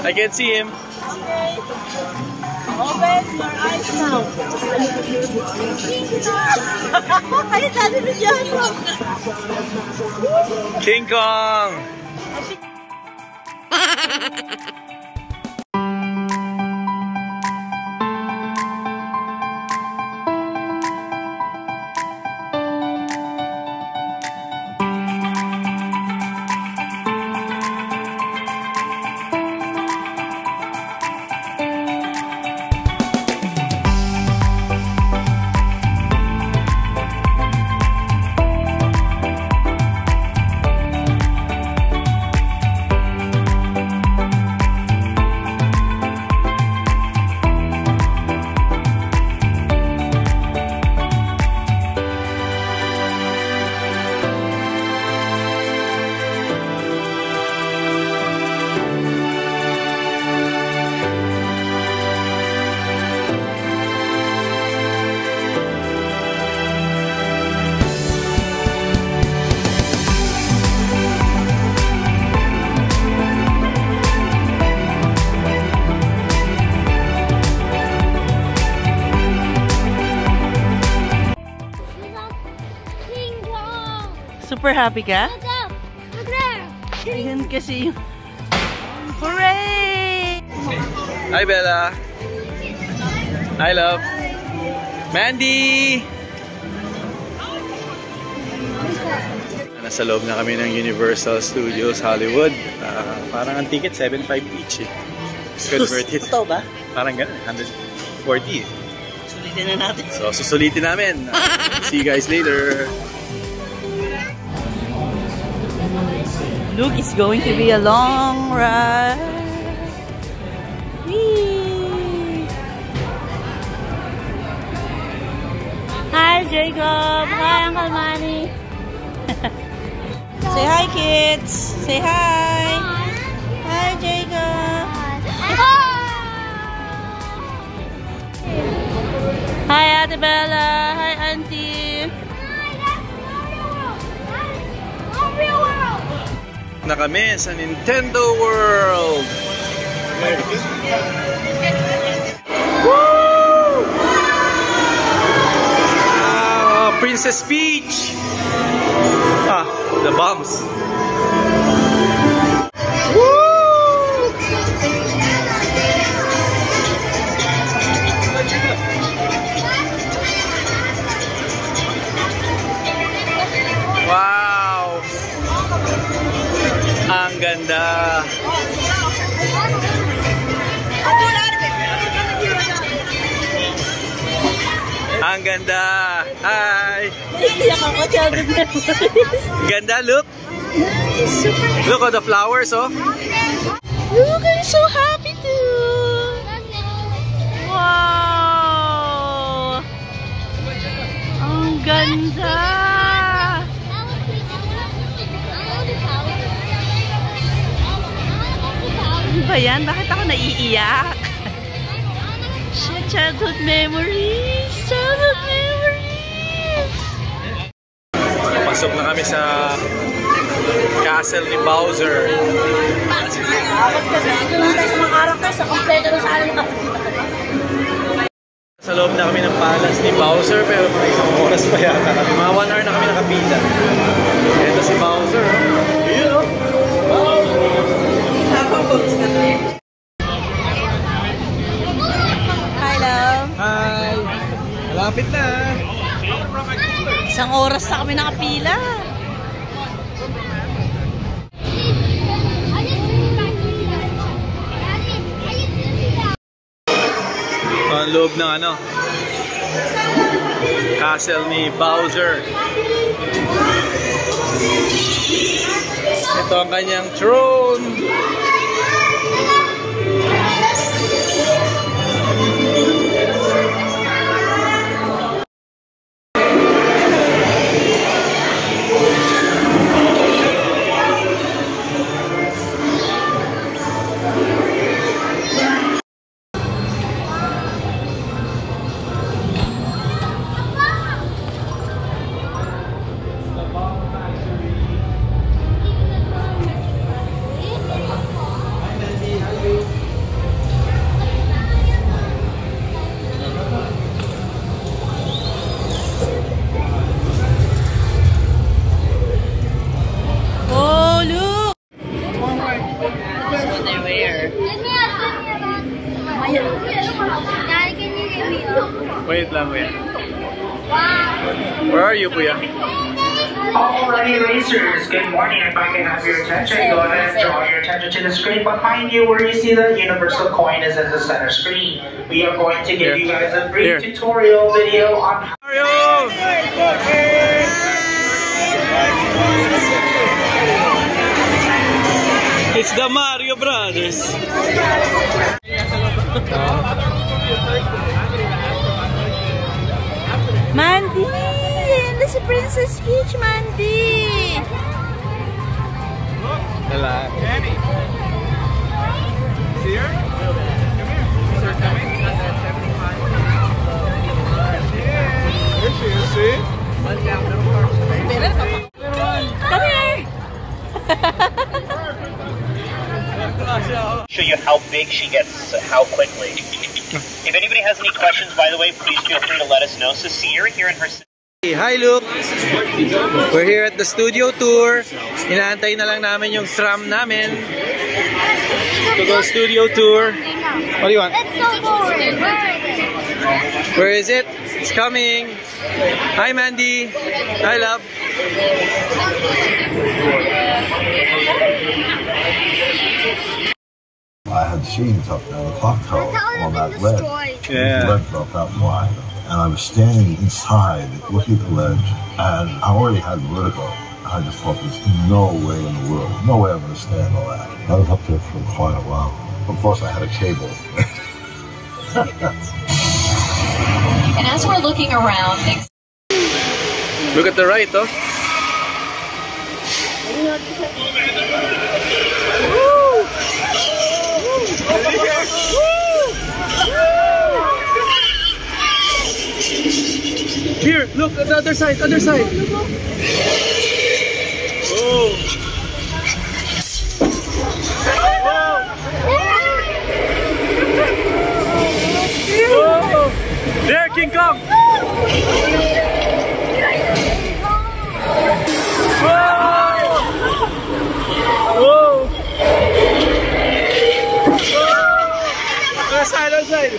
I can see him. Okay. Open your eyes now. Ay, dali na dyan. King Kong! Super happy ka? Look up! Look there! Ayan kasi yung... Hooray! Hi, Bella. Hi, love. Mandy! Nasa loob na kami ng Universal Studios Hollywood. Parang ang ticket, 7.5 each eh. Converted. Totoo ba? Parang ganun, 140 eh. Sulitin na natin. So, susulitin namin. See you guys later. Look, it's going to be a long ride. Whee! Hi, Jacob. Hi, Uncle Manny. Say hi, kids. Say hi. Hi, Jacob. Hi, Ate Bella. Hi, Auntie. Na kami sa Nintendo World. Woo! Princess Peach. The bombs. Woo! Wow! Ang ganda. Ang ganda. Hi. Ganda, look. Look at the flowers, oh. Look, I'm so happy too. Wow. Ang ganda. Ano ba yan? Bakit ako naiiyak? Childhood memories! Childhood memories! Pasok na kami sa castle ni Bowser. Kasi ito lang tayo sa mga karakter sa kompleto na sa alam Sa loob na kami ng palace ni Bowser, pero mga isang oras pa yata kami. Mga 1 hour na kami nakapila. Ito si Bowser. Yun, oh. Hi, love. Hi! Malapit na. Isang oras na kami nakapila. Ang loob ng ano, castle ni Bowser. Ito ang kanyang throne. Wait lang, kuya. Where are you, kuya? Alrighty, racers, good morning. If I can have your attention, go ahead and draw your attention to the screen behind you where you see the universal coin is in the center screen. We are going to give you guys a brief tutorial video on Mario! It's the Mario Brothers. Mandy! This is Princess Peach, Mandy! Hello. Annie. See her? Come here. Is her coming? Here she is, see? Come here! show you how big she gets, how quickly. If anybody has any questions, by the way, please feel free to let us know. So Sierra here in her... Hey, hi Luke! We're here at the studio tour. Inaantay na lang namin yung tram namin to go studio tour. What do you want? It's so boring. Where is it? It's coming. Hi Mandy. Hi love. I had seen something, a cocktail on that ledge. Yeah. The ledge about that wide. And I was standing inside looking at the ledge, and I already had vertigo. I just thought there's no way in the world, no way I'm going to stand all that. I was up there for quite a while. Of course, I had a cable. And as we're looking around, Look at the right, oh. Here, look at the other side, other side. Oh. Oh. There, King Kong. Whoa. Other side, other side.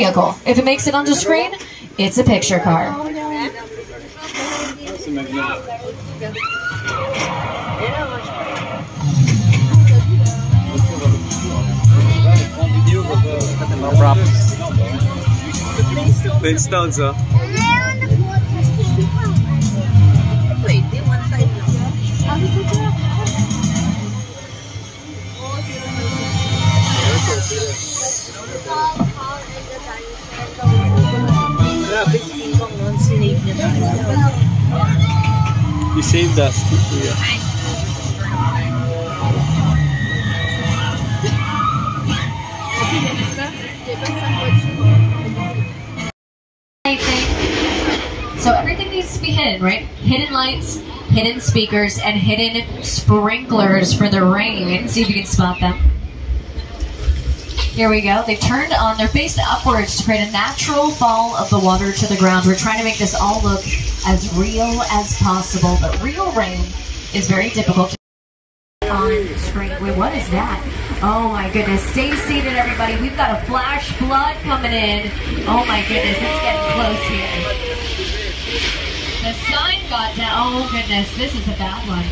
vehicle. If it makes it onto screen, it's a picture car. Flintstones, oh. You saved us. So everything needs to be hidden, right? Hidden lights, hidden speakers, and hidden sprinklers for the rain. See if you can spot them. Here we go. They've turned on, they're faced upwards to create a natural fall of the water to the ground. We're trying to make this all look as real as possible, but real rain is very difficult to on screen. Wait, what is that? Oh my goodness. Stay seated, everybody. We've got a flash flood coming in. Oh my goodness, it's getting close here. The sign got down. Oh goodness, this is a bad one.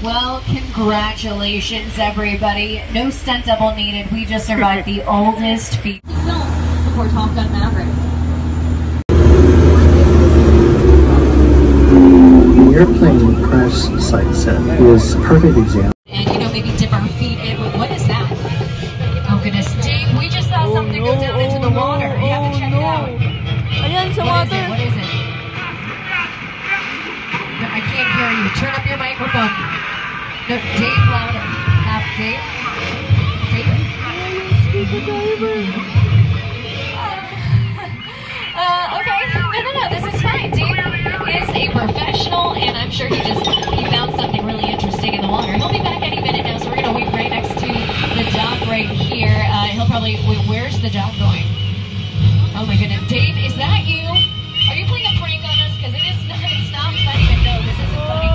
Well, congratulations, everybody. No stunt double needed. We just survived the oldest film before Top Gun Maverick. The airplane crash site set was a perfect example. And you. Turn up your microphone. No, Dave louder. Dave. Okay. No. This is fine. Dave is a professional, and I'm sure he found something really interesting in the water. He'll be back any minute now, so we're gonna wait right next to the dock right here. He'll probably wait. Where's the dock going? Oh my goodness, Dave, is that you? Are you playing a prank on us? Because it's not funny. And no, this isn't funny.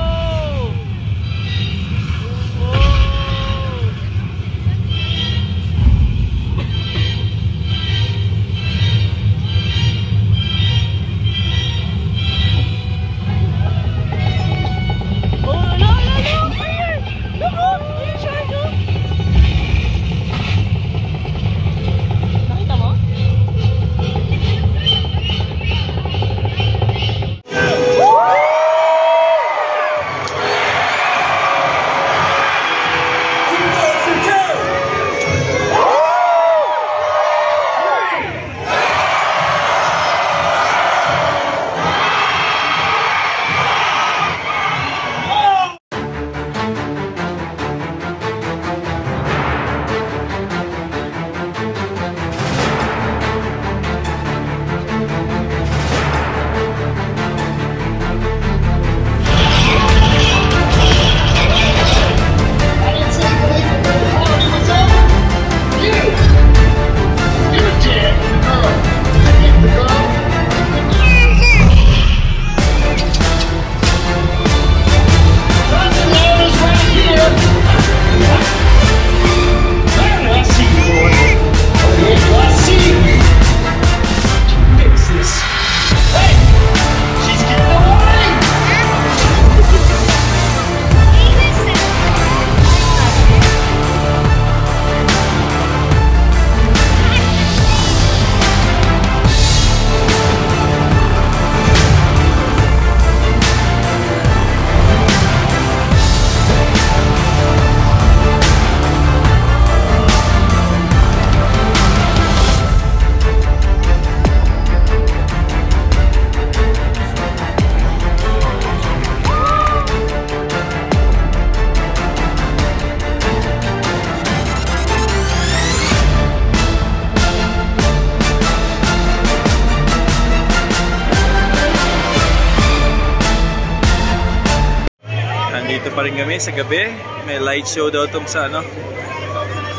Nandito pa rin kami sa gabi. May light show daw itong sa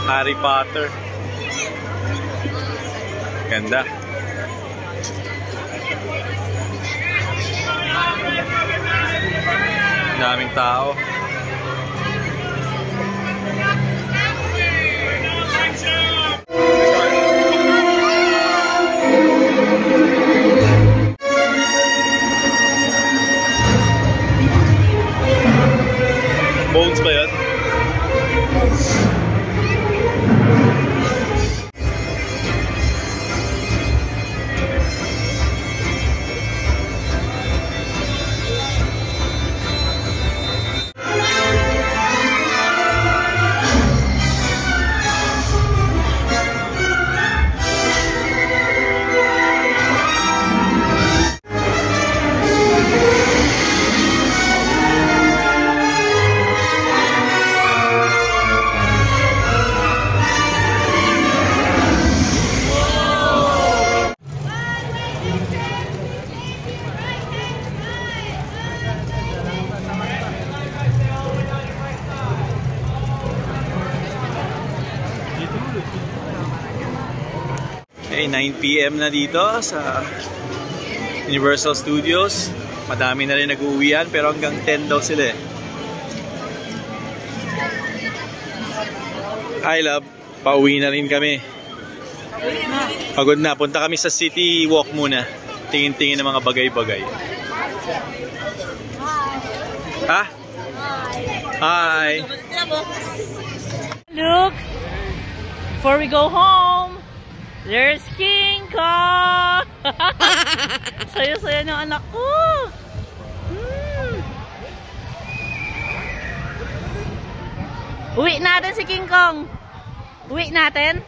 Harry Potter. Ganda. Daming tao. Bones ba yan? Okay, 9 PM na dito sa Universal Studios. Madami na rin nag-uwian pero hanggang 10 daw sila eh. Hi love, pauwi na rin kami. Pagod na, punta kami sa city walk muna. Tingin-tingin ng mga bagay-bagay. Ha? Hi! Look! Before we go home, there's King Kong! Sayo-sayo ng anak ko! Uwi natin si King Kong! Uwi natin!